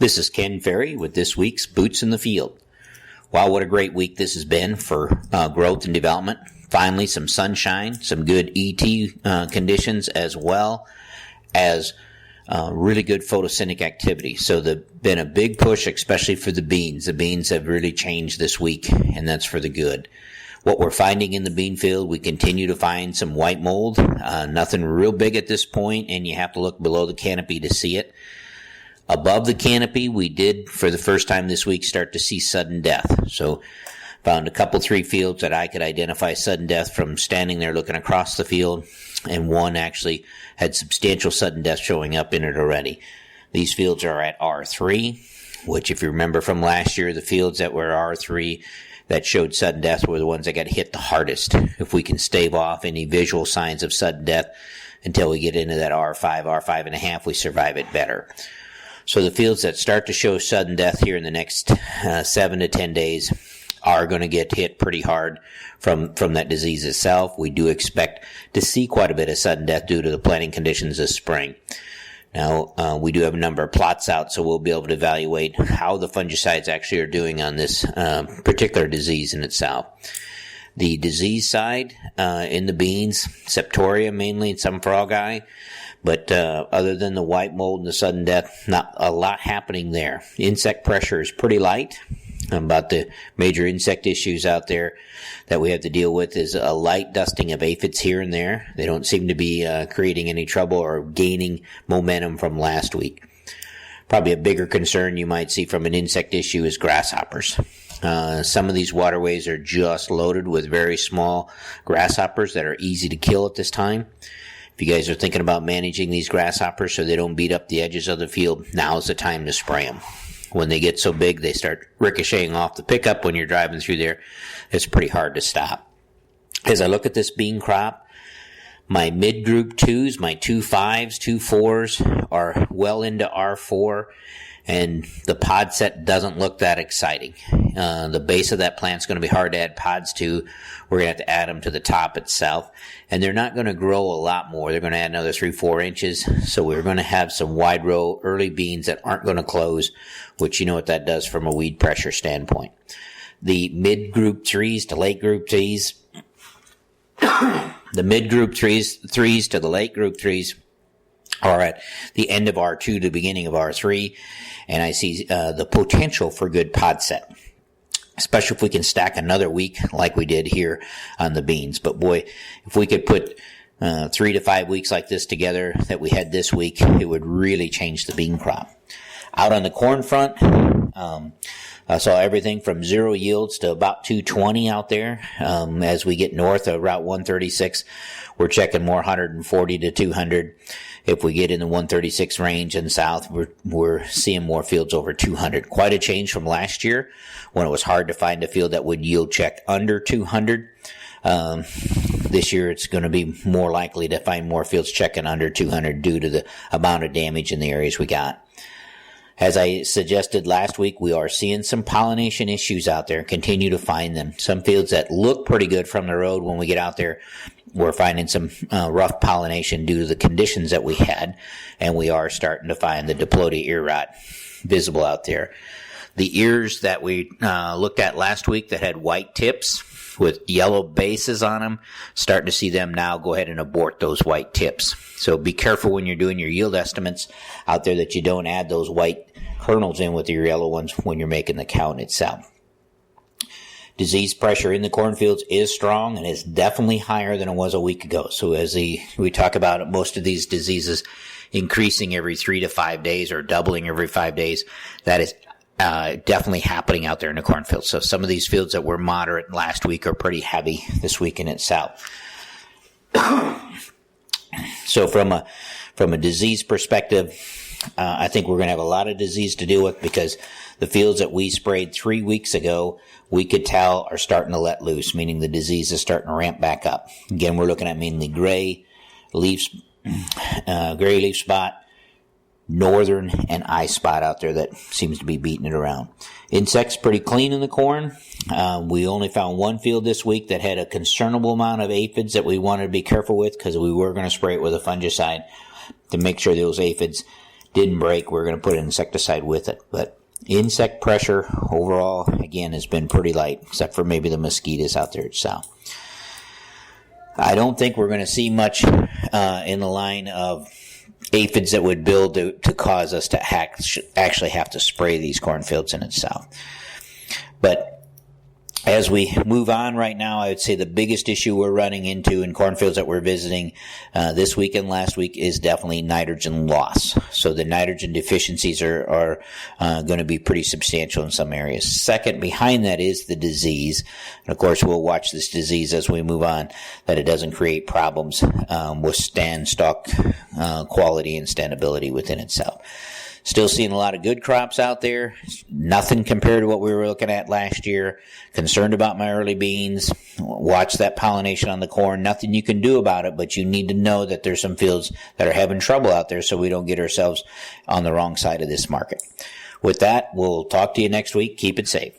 This is Ken Ferry with this week's Boots in the Field. Wow, what a great week this has been for growth and development. Finally, some sunshine, some good ET conditions, as well as really good photosynthetic activity. So there's been a big push, especially for the beans. The beans have really changed this week, and that's for the good. What we're finding in the bean field, we continue to find some white mold. Nothing real big at this point, and you have to look below the canopy to see it. Above the canopy, we did, for the first time this week, start to see sudden death. So found a couple, 3 fields that I could identify sudden death from standing there looking across the field, and one actually had substantial sudden death showing up in it already. These fields are at R3, which if you remember from last year, the fields that were R3 that showed sudden death were the ones that got hit the hardest. If we can stave off any visual signs of sudden death until we get into that R5, R5.5, we survive it better. So the fields that start to show sudden death here in the next 7 to 10 days are going to get hit pretty hard from that disease itself. We do expect to see quite a bit of sudden death due to the planting conditions this spring. Now, we do have a number of plots out, so we'll be able to evaluate how the fungicides actually are doing on this particular disease in itself. The disease side in the beans, septoria mainly, and some frog eye. But other than the white mold and the sudden death, not a lot happening there. Insect pressure is pretty light. About the major insect issues out there that we have to deal with is a light dusting of aphids here and there. They don't seem to be creating any trouble or gaining momentum from last week. Probably a bigger concern you might see from an insect issue is grasshoppers. Some of these waterways are just loaded with very small grasshoppers that are easy to kill at this time. If you guys are thinking about managing these grasshoppers so they don't beat up the edges of the field, now's the time to spray them. When they get so big, they start ricocheting off the pickup when you're driving through there. It's pretty hard to stop. As I look at this bean crop, my mid-group 2s, my 2.5s, 2.4s are well into R4, and the pod set doesn't look that exciting. The base of that plant's going to be hard to add pods to. We're going to have to add them to the top itself. And they're not going to grow a lot more. They're going to add another 3-4 inches. So we're going to have some wide row early beans that aren't going to close, which you know what that does from a weed pressure standpoint. The mid-group 3s to late group 3s, the mid-group 3s to the late group 3s are at the end of R2 to the beginning of R3, and I see the potential for good pod set, especially if we can stack another week like we did here on the beans. But boy, if we could put 3 to 5 weeks like this together that we had this week, it would really change the bean crop. Out on the corn front, I saw everything from 0 yields to about 220 out there. As we get north of Route 136, we're checking more 140 to 200. If we get in the 136 range and south, we're seeing more fields over 200. Quite a change from last year when it was hard to find a field that would yield check under 200. This year it's going to be more likely to find more fields checking under 200 due to the amount of damage in the areas we got. As I suggested last week, we are seeing some pollination issues out there and continue to find them. Some fields that look pretty good from the road when we get out there, we're finding some rough pollination due to the conditions that we had, and we are starting to find the diplodia ear rot visible out there. The ears that we looked at last week that had white tips with yellow bases on them, starting to see them now go ahead and abort those white tips. So be careful when you're doing your yield estimates out there that you don't add those white kernels in with your yellow ones when you're making the count itself. Disease pressure in the cornfields is strong and is definitely higher than it was a week ago. So as we talk about most of these diseases increasing every 3 to 5 days or doubling every 5 days, that is definitely happening out there in the cornfields. So some of these fields that were moderate last week are pretty heavy this week in itself. So from a disease perspective, I think we're going to have a lot of disease to deal with because the fields that we sprayed 3 weeks ago, we could tell are starting to let loose, meaning the disease is starting to ramp back up. Again, we're looking at mainly gray leaf spot, northern, and eye spot out there that seems to be beating it around. Insects pretty clean in the corn. We only found one field this week that had a concernable amount of aphids that we wanted to be careful with because we were going to spray it with a fungicide to make sure those aphids didn't break, we're going to put an insecticide with it. But insect pressure overall, again, has been pretty light, except for maybe the mosquitoes out there south. I don't think we're going to see much in the line of aphids that would build to cause us to actually have to spray these cornfields in itself. But as we move on right now, I would say the biggest issue we're running into in cornfields that we're visiting this week and last week is definitely nitrogen loss. So the nitrogen deficiencies are going to be pretty substantial in some areas. Second behind that is the disease. And of course, we'll watch this disease as we move on, that it doesn't create problems with stand stock quality and standability within itself. Still seeing a lot of good crops out there. Nothing compared to what we were looking at last year. Concerned about my early beans. Watch that pollination on the corn. Nothing you can do about it, but you need to know that there's some fields that are having trouble out there so we don't get ourselves on the wrong side of this market. With that, we'll talk to you next week. Keep it safe.